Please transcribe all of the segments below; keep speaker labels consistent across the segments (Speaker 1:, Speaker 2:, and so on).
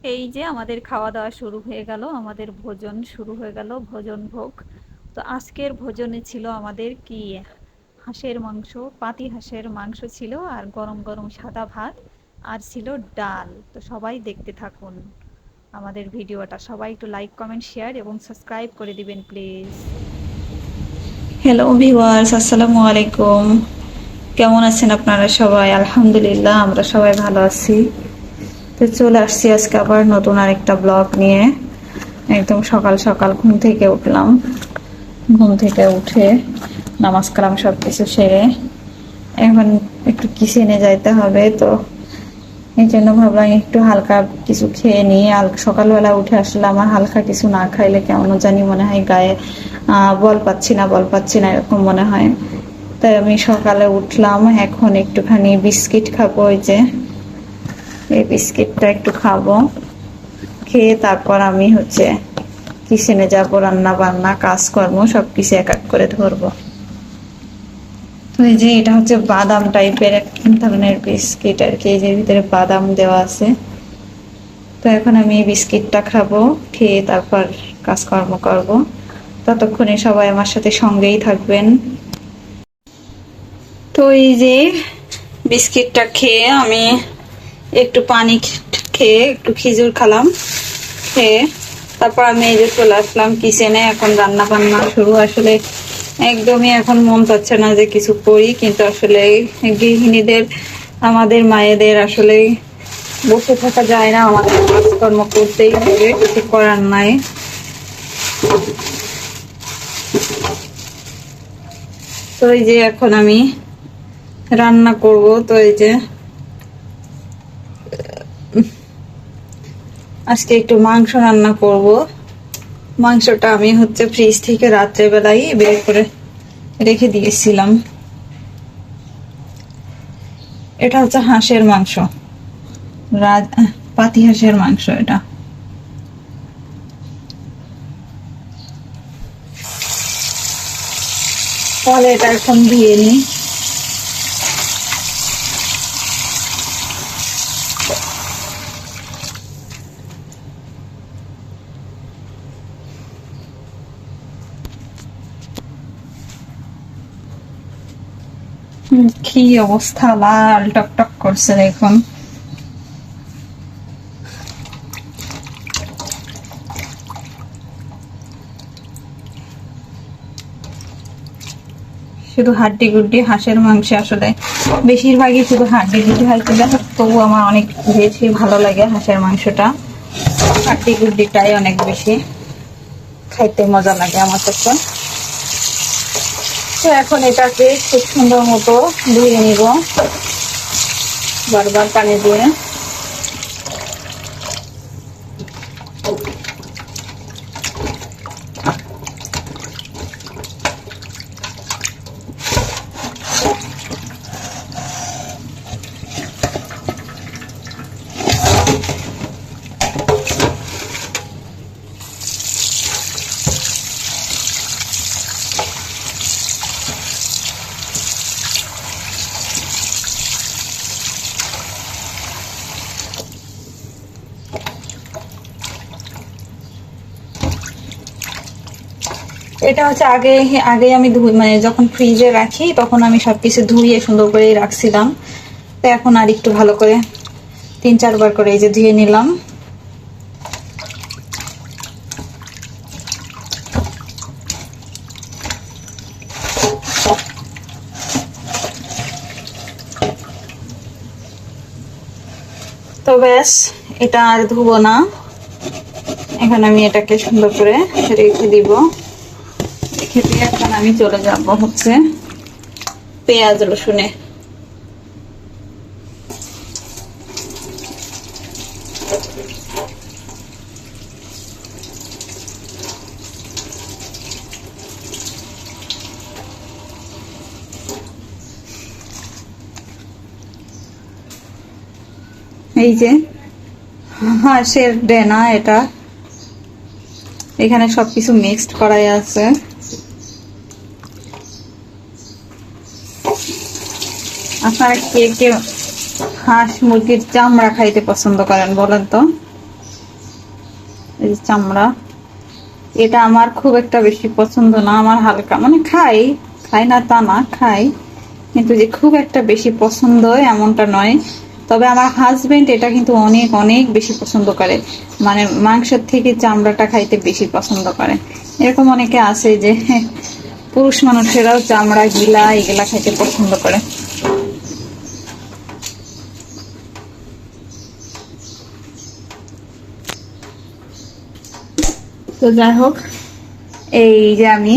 Speaker 1: এই যে আমাদের খাওয়া দাওয়া শুরু হয়ে গেল, আমাদের ভোজন শুরু হয়ে গেল, ভোজন ভোগ। তো আজকের ভোজনে ছিল আমাদের কি, হাঁসের মাংস, পাতি হাঁসের মাংস ছিল, আর গরম গরম সাদা ভাত, আর ছিল ডাল। তো সবাই দেখতে থাকুন আমাদের ভিডিওটা, সবাই একটু লাইক কমেন্ট শেয়ার এবং সাবস্ক্রাইব করে দিবেন প্লিজ। হ্যালো ভিউয়ার্স, আসসালামু আলাইকুম। কেমন আছেন আপনারা সবাই? আলহামদুলিল্লাহ, আমরা সবাই ভালো আছি। তো চলে আসছি আজকে আবার নতুন আরেকটা ব্লগ নিয়ে। একদম সকাল সকাল ঘুম থেকে উঠলাম। ঘুম থেকে উঠে নামাজ কালাম সব কিছু সেরে এখন একটু কিচেনে যাইতে হবে। তো এই জন্য ভাবলাম একটু হালকা কিছু খেয়ে নিই। সকালবেলা উঠে আসলে আমার হালকা কিছু না খাইলে কেমন জানি মনে হয়, গায়ে বল পাচ্ছি না, বল পাচ্ছি না, এরকম মনে হয়। তাই আমি সকালে উঠলাম, এখন একটুখানি বিস্কিট খাবো। ওই যে এই বিস্কিটটা একটু খাবো, খেয়ে তারপর আমি কিচেনে যাবো, রান্না বান্না কাজকর্ম সবকিছু এক এক করে ধরবো। তো এই যে এটা বাদাম টাইপের এক ধরনের বিস্কিট আর কি, এই যে ভিতরে বাদাম দেওয়া আছে। তো এখন আমি এই বিস্কিটটা খাবো, খেয়ে তারপর কাজকর্ম করব। ততক্ষণে সবাই আমার সাথে সঙ্গেই থাকবেন। তো এই যে বিস্কিটটা খেয়ে আমি একটু পানি খেয়ে একটু খেজুর খেলাম, খেয়ে তারপর আমি এই যে চলে আসলাম কিচেনে। এখন রান্না বান্না শুরু। আসলে একদমই এখন মন চাচ্ছে না যে কিছু করি, কিন্তু আসলে গৃহিণীদের, আমাদের মায়েদের আসলে বসে থাকা যায় না, আমাদের কাজকর্ম করতেই হবে, কিছু করার নাই। তো এই যে এখন আমি রান্না করব। তো এই যে আজকে একটু মাংস রান্না করব। মাংসটা আমি ফ্রিজ থেকে রাত্রে বেলায় বের করে রেখে দিয়েছিলাম। এটা হাঁসের মাংস, পাতি হাঁসের মাংস এটা। তাহলে এটা এখন ধুয়ে নিই। কি অবস্থা, লাল টকটক করছে দেখুন। শুধু হাড্ডি গুড্ডি হাঁসের মাংস, আসলে বেশিরভাগই শুধু হাড্ডি গুড্ডি হয়, তবু আমার অনেক বেশি ভালো লাগে হাঁসের মাংসটা। হাড্ডি গুড্ডিটাই অনেক বেশি খাইতে মজা লাগে আমার কাছে। তো এখন এটাকে খুব সুন্দর মতো ধুয়ে নিব বারবার পানি দিয়ে। এটা আগে আগে আমি মানে যখন ফ্রিজে রাখি তখন আমি সবকিছু ধুয়ে সুন্দর করে রাখছিলাম। তো এখন আর একটু ভালো করে 3-4 বার করে এই যে ধুয়ে নিলাম। তো ব্যাস, এটা আর ধুবো না। এখন আমি এটাকে সুন্দর করে রেখে দিব। রেখে দিয়ে এখন আমি চলে যাব পেঁয়াজ রসুনে। এই যে হাঁসের ডেনা, এটা এখানে সবকিছু মিক্সড করাই আছে। আপনারা কে কে হাঁস মুরগির চামড়া খাইতে পছন্দ করেন বলেন তো? এই যে চামড়া, এটা আমার খুব একটা বেশি পছন্দ না। আমার হালকা মানে খাই, খাই না তা না, খাই, কিন্তু যে খুব একটা বেশি পছন্দ এমনটা নয়। তবে আমার হাজবেন্ড এটা কিন্তু অনেক অনেক বেশি পছন্দ করে, মানে মাংসের থেকে চামড়াটা খাইতে বেশি পছন্দ করে। এরকম অনেকে আছে যে পুরুষ মানুষেরাও চামড়া গিলা এগুলা খাইতে পছন্দ করে। তো যাই হোক, এই যে আমি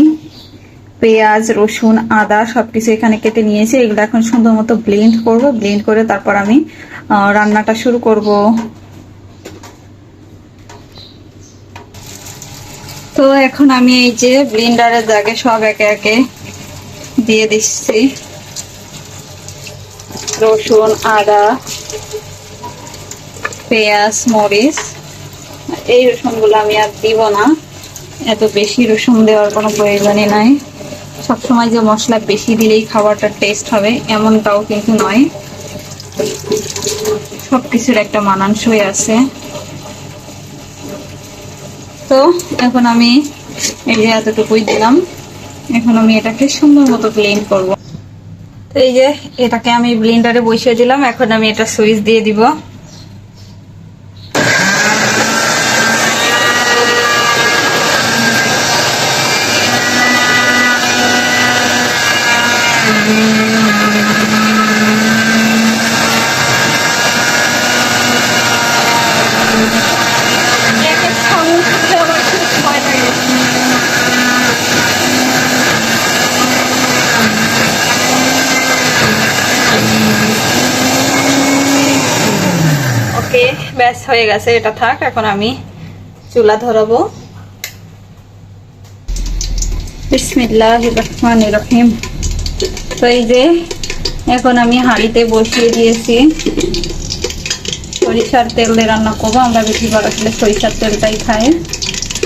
Speaker 1: পেঁয়াজ, রসুন, আদা সবকিছু এখানে কেটে নিয়েছি। এগুলো এখন সুন্দর মতো ব্লেন্ড করব। ব্লেন্ড করে তারপর আমি রান্নাটা শুরু করব। তো এখন আমি এই যে ব্লেন্ডারের জায়গায় সব একে একে দিয়ে দিচ্ছি। রসুন, আদা, পেঁয়াজ, মরিচ। এই রসুনগুলো আমি আর দিব না, এত বেশি রসুন দেওয়ার কোনো প্রয়োজনই নাই। সবসময় যে মশলা বেশি দিলেই খাবারটা টেস্ট হবে এমনটাও কিন্তু নয়, সবকিছুর একটা মানানসই আছে। তো এখন আমি এই যে এতটুকুই দিলাম, এখন আমি এটাকে সুন্দর মতো ব্লেন্ড করব। তো এই যে এটাকে আমি ব্লেন্ডারে বসিয়ে দিলাম, এখন আমি এটা সুইচ দিয়ে দিব। ওকে, ব্যাস হয়ে গেছে, এটা থাক। এখন আমি চুলা ধরাবো। বিসমিল্লাহির রহমানির রহিম। তো এই যে এখন আমি হাঁড়িতে বসিয়ে দিয়েছি। সরিষার তেল দিয়ে রান্না করবো, আমরা বেশিরভাগ আসলে সরিষার তেলটাই খাই।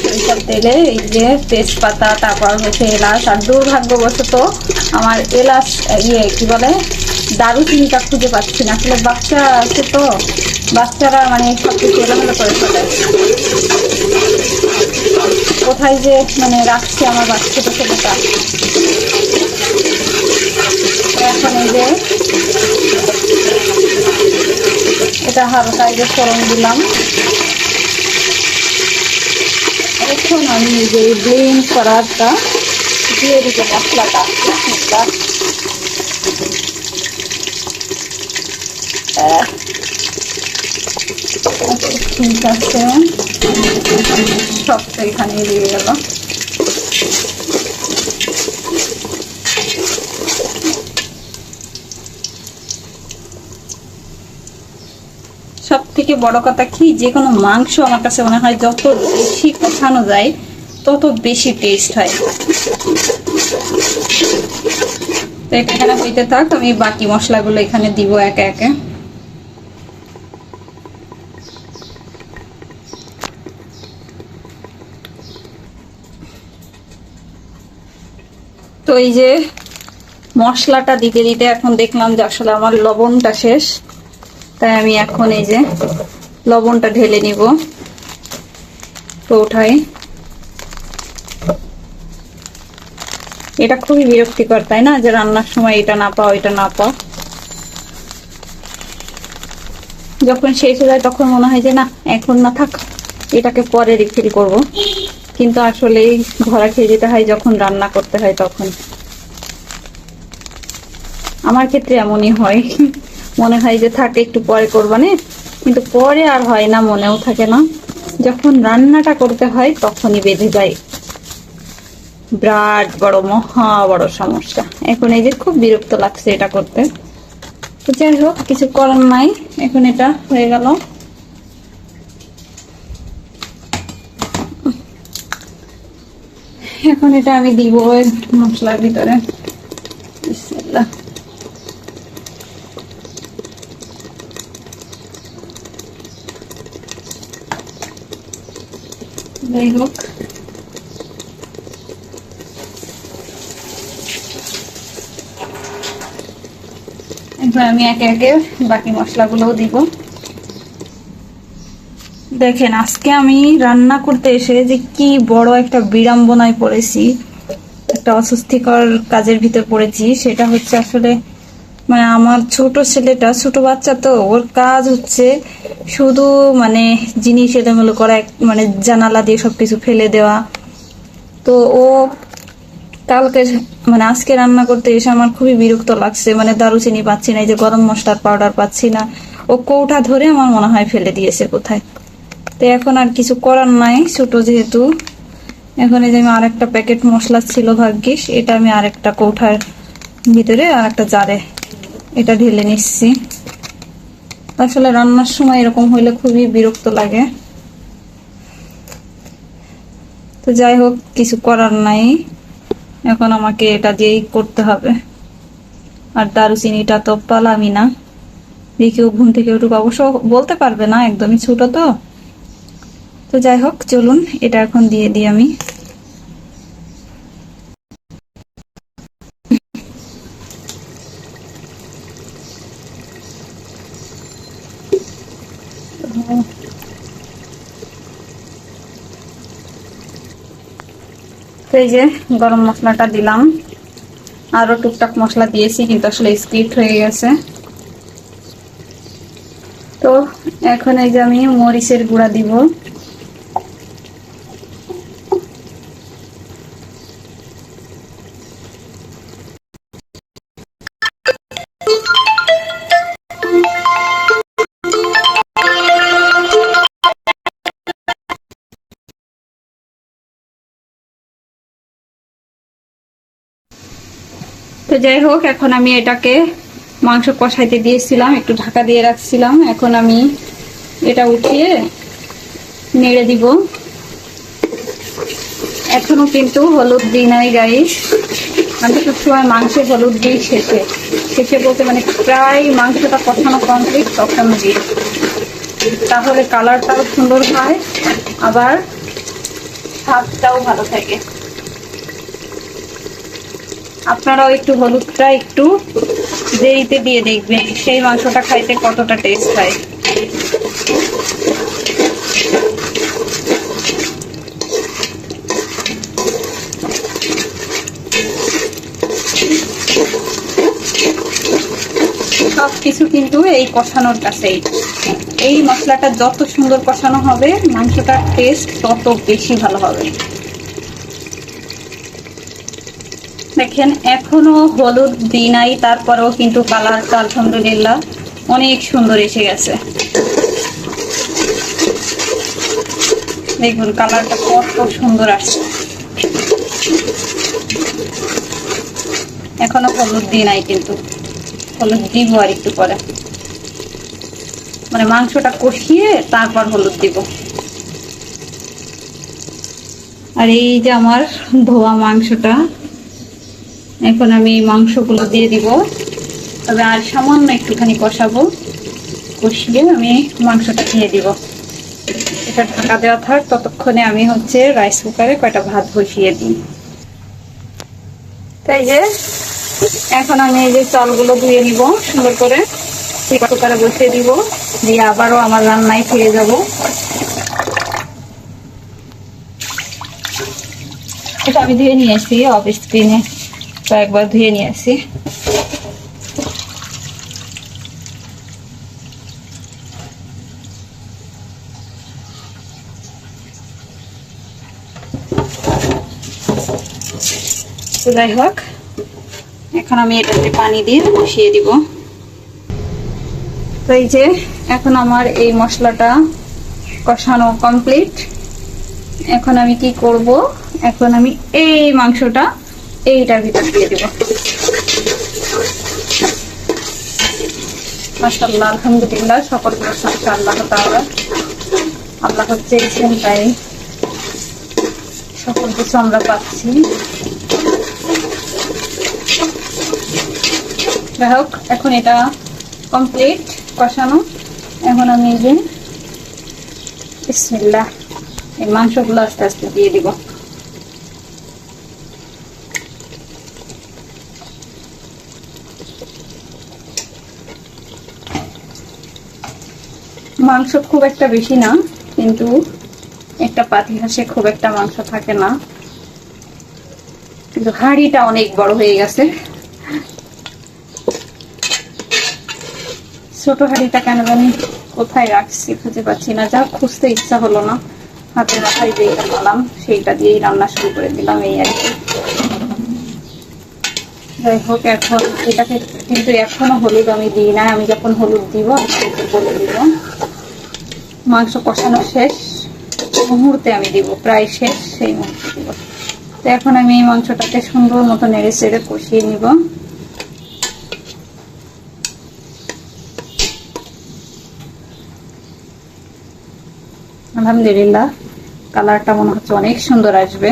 Speaker 1: সরিষার তেলে এই যে তেজপাতা, তারপর হচ্ছে এলাচ, আর দুর্ভাগ্যবশত আমার এলাচ কি বলে দারুচিনিটা খুঁজে পাচ্ছি না। আসলে বাচ্চা আছে তো, বাচ্চারা মানে সবকিছু এলোমেলো করে ফেলে। কোথায় যে মানে রাখছে আমার বাচ্চাটা ছেলেটা। এখন এই যে এটা হালকা এই যে ফোড়ন দিলাম। এখন আমি এই যে ব্লেন্ড করাটা দিয়ে দিব মশলাটা। ঠিক আছে, সবটা এখানে দিয়ে গেল। সব থেকে বড় কথা কি, যে কোনো মাংস আমার কাছে মনে হয় যত বেশি কষানো যায় তত বেশি টেস্ট হয়। তো এখানে হইতে থাক, আমি বাকি মশলাগুলো এখানে দিব একে একে। তো এই যে মশলাটা দিতে দিতে এখন দেখলাম যে আসলে আমার লবণটা শেষ, তাই আমি এখন এই যে লবণটা ঢেলে নিব। তো ওঠাই, এটা খুবই বিরক্তিকর তাই না, যে রান্নার সময় এটা না পাও এটা না পাও। যখন শেষ হয়ে যায় তখন মনে হয় যে না এখন না থাক, এটাকে পরে রিফিল করব, কিন্তু আসলে ধরা খেয়ে যেতে হয় যখন রান্না করতে হয় তখন। আমার ক্ষেত্রে এমনই হয়, মনে হয় যে থাক একটু পরে করবানে, কিন্তু পরে আর হয় না, মনেও থাকে না। যখন রান্নাটা করতে হয় তখনই বেঁধে যায়, বিরাট বড় মহা বড় সমস্যা। এখন এই যে খুব বিরক্ত লাগছে এটা করতে। তো যাই হোক, কিছু করার নাই, এখন এটা হয়ে গেল। এখন এটা আমি দিব মশলার ভিতরে। বিসমিল্লাহ। যাই হোক, এবার আমি একে একে বাকি মশলাগুলোও দিব। দেখেন আজকে আমি রান্না করতে এসে যে কি বড় একটা বিড়ম্বনায় পড়েছি, একটা অস্বস্তিকর কাজের ভিতর পড়েছি। সেটা হচ্ছে আসলে মানে আমার ছোট ছেলেটা, ছোট বাচ্চা তো, ওর কাজ হচ্ছে শুধু মানে জিনিস এলোমেলো করা, মানে জানালা দিয়ে সবকিছু ফেলে দেওয়া। তো ও কালকে মানে আজকে রান্না করতে এসে আমার খুবই বিরক্ত লাগছে, মানে দারুচিনি পাচ্ছি না, এই যে গরম মশলার পাউডার পাচ্ছি না। ও কৌটা ধরে আমার মনে হয় ফেলে দিয়েছে কোথায়। তো এখন আর কিছু করার নাই, ছোট যেহেতু। এখন এই যে আমি আরেকটা প্যাকেট মশলা ছিল ভাগ্যিস, এটা আমি আরেকটা কৌঠার ভিতরে আরেকটা জারে এটা ঢেলে নিচ্ছি। আসলে রান্নার সময় এরকম হইলে খুবই বিরক্ত লাগে। তো যাই হোক, কিছু করার নাই, এখন আমাকে এটা দিয়েই করতে হবে। আর দারুচিনিটা তো পালামি না, দেখেও ঘুম থেকে উঠুক, অবশ্য বলতে পারবে না, একদমই ছোট তো। তো যাই হোক, চলুন এটা এখন দিয়ে দিই আমি। তো এই যে গরম মশলাটা দিলাম, আরো টুকটাক মশলা দিয়েছি কিন্তু আসলে স্কিপ হয়ে গেছে। তো এখন এই যে আমি মরিচের গুঁড়া দিব। তো যাই হোক, এখন আমি এটাকে মাংস কষাইতে দিয়েছিলাম, একটু ঢাকা দিয়ে রাখছিলাম, এখন আমি এটা উঠিয়ে নেড়ে দিব। এখনো কিন্তু হলুদ দিই নাই গাইস, আমি সবসময় মাংসে হলুদ দিই শেষে। শেষে বলতে মানে প্রায় মাংসটা কষানো কমপ্লিট তখন দিই, তাহলে কালারটাও সুন্দর হয়, আবার স্বাদটাও ভালো থাকে। আপনারাও একটু হলুদটা একটু দেরিতে দিয়ে দেখবেন, সেই মাংসটা খাইতে কতটা টেস্ট হয়। সবকিছু কিন্তু এই কষানোর কাছেই, এই মশলাটা যত সুন্দর কষানো হবে মাংসটার টেস্ট তত বেশি ভালো হবে। দেখেন এখনো হলুদ দিই নাই, তারপরেও কিন্তু কালারটা আলহামদুলিল্লাহ অনেক সুন্দর এসে গেছে। দেখুন কালারটা কত সুন্দর আসছে। এখনো হলুদ দিই নাই, কিন্তু হলুদ দিব আর একটু পরে, মানে মাংসটা কষিয়ে তারপর হলুদ দিব। আর এই যে আমার ধোয়া মাংসটা, এখন আমি মাংসগুলো দিয়ে দিব, তবে আর সামান্য একটুখানি কষাবো, কষিয়ে আমি মাংসটা দিয়ে দিব। এটা ঢাকা দেওয়া থাক, ততক্ষণে আমি হচ্ছে রাইস কুকারে কয়টা ভাত বসিয়ে দিই। তাই যে এখন আমি এই যে চালগুলো ধুয়ে নিব সুন্দর করে, কুকারে বসিয়ে দিব, দিয়ে আবারও আমার রান্নায় ফিরে যাব। এটা আমি ধুয়ে নিয়ে আসি অফ স্ক্রিনে, কয়েকবার ধুয়ে নিয়ে আসি। যাই হোক, এখন আমি এটাতে পানি দিয়ে বসিয়ে দিব। তো এই যে এখন আমার এই মশলাটা কষানো কমপ্লিট। এখন আমি কি করব, এখন আমি এই মাংসটা এইটার ভিতর দিয়ে দিব। মাশাআল্লাহ, আলহামদুলিল্লাহ, সকল প্রশংসা আল্লাহ তাআলা। আল্লাহ হচ্ছে ইচ্ছেন তাই সকল কিছু আমরা পাচ্ছি। যাই হোক, এখন এটা কমপ্লিট কষানো। এখন আমি এই যে বিসমিল্লাহ এই মাংসগুলো আস্তে আস্তে দিয়ে দিব। মাংস খুব একটা বেশি না, কিন্তু একটা পাতি হাঁসে খুব একটা মাংস থাকে না, কিন্তু হাঁড়িটা অনেক বড় হয়ে গেছে। ছোট হাঁড়িটা কেন জানি কোথায় রাখছি খুঁজে পাচ্ছি না, যা খুঁজতে ইচ্ছা হলো না, হাতের মাথায় যেইটা পেলাম সেইটা দিয়েই রান্না শুরু করে দিলাম, এই আর কি। যাই হোক, এখন এটাকে কিন্তু এখনো হলুদ আমি দিই না, আমি যখন হলুদ দিব আপনাকে বলে দিব। মাংস কষানো শেষ মুহূর্তে আমি দিব, প্রায় শেষ সেই মুহূর্তে দিব। তো এখন আমি এই মাংসটাকে সুন্দর মতো নেড়ে চেড়ে কষিয়ে নিব। আলহামদুলিল্লাহ, কালারটা মনে হচ্ছে অনেক সুন্দর আসবে।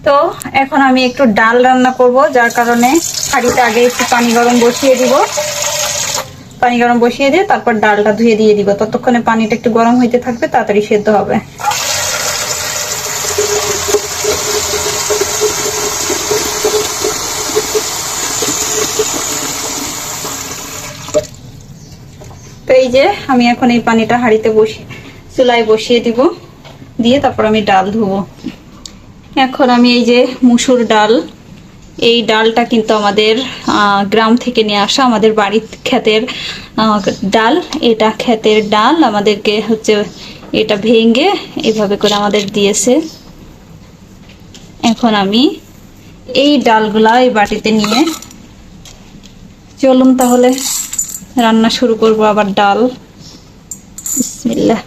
Speaker 1: তো এখন আমি একটু ডাল রান্না করব, যার কারণে হাঁড়িতে আগে একটু পানি গরম বসিয়ে দিব। পানি গরম বসিয়ে দিয়ে তারপর ডালটা ধুয়ে দিয়ে দিব, ততক্ষণে পানিটা একটু গরম হইতে থাকবে, তাড়াতাড়ি সেদ্ধ হবে। তো এই যে আমি এখন এই পানিটা হাঁড়িতে বসিয়ে চুলায় বসিয়ে দিব, দিয়ে তারপর আমি ডাল ধুবো। এখন আমি এই যে মুসুর ডাল, এই ডালটা কিন্তু আমাদের গ্রাম থেকে নিয়ে আসা, আমাদের বাড়ির ক্ষেতের ডাল। এটা ক্ষেতের ডাল, আমাদেরকে হচ্ছে এটা ভেঙে এভাবে করে আমাদের দিয়েছে। এখন আমি এই ডালগুলা এই বাটিতে নিয়ে চলুন তাহলে রান্না শুরু করব আবার ডাল। বিসমিল্লাহ।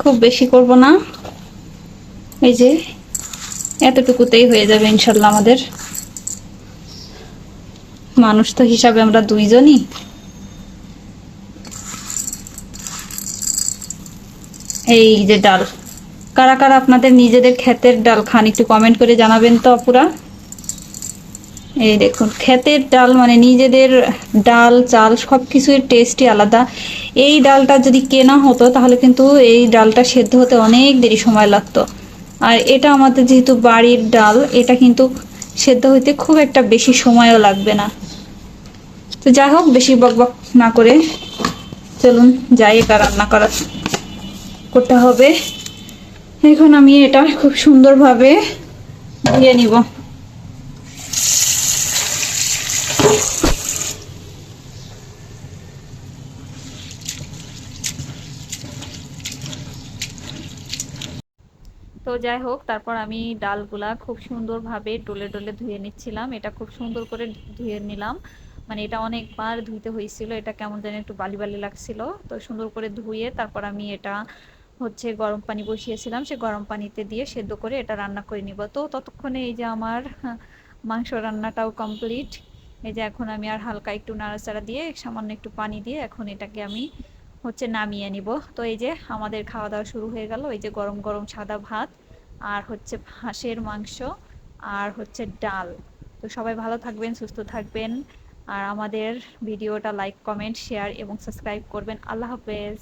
Speaker 1: খুব বেশি করব না, এই যে এতটুকুতেই হয়ে যাবে ইনশাল্লাহ। আমাদের মানুষ তো হিসাবে আমরা দুইজনই। এই যে ডাল, কারা কারা আপনাদের নিজেদের ক্ষেতের ডাল খান একটু কমেন্ট করে জানাবেন তো আপুরা। এই দেখুন, ক্ষেতের ডাল মানে নিজেদের ডাল চাল সবকিছুর টেস্টই আলাদা। এই ডালটা যদি কেনা হতো তাহলে কিন্তু এই ডালটা সেদ্ধ হতে অনেক দেরি সময় লাগতো, আর এটা আমাদের যেহেতু বাড়ির ডাল, এটা কিন্তু সেদ্ধ হইতে খুব একটা বেশি সময়ও লাগবে না। তো যাই হোক, বেশি বকবক না করে চলুন যাই, এটা রান্না করতে হবে। এখন আমি এটা খুব সুন্দরভাবে ধুয়ে নিব। তো যাই হোক, তারপর আমি ডালগুলা খুব সুন্দরভাবে ডলে ডলে ধুয়ে নিচ্ছিলাম। এটা খুব সুন্দর করে ধুয়ে নিলাম, মানে এটা অনেকবার ধুইতে হয়েছিল, এটা কেমন যেন একটু বালি বালি লাগছিল। তো সুন্দর করে ধুয়ে তারপর আমি এটা হচ্ছে গরম পানি বসিয়েছিলাম, সে গরম পানিতে দিয়ে সেদ্ধ করে এটা রান্না করে নিব। তো ততক্ষণে এই যে আমার মাংস রান্নাটাও কমপ্লিট। এই যে এখন আমি আর হালকা একটু নাড়াচাড়া দিয়ে সামান্য একটু পানি দিয়ে এখন এটাকে আমি হচ্ছে নামিয়ে নিব। তো এই যে আমাদের খাওয়া দাওয়া শুরু হয়ে গেল। এই যে গরম গরম সাদা ভাত, আর হচ্ছে হাঁসের মাংস, আর হচ্ছে ডাল। তো সবাই ভালো থাকবেন, সুস্থ থাকবেন, আর আমাদের ভিডিওটা লাইক কমেন্ট শেয়ার এবং সাবস্ক্রাইব করবেন। আল্লাহ হাফেজ।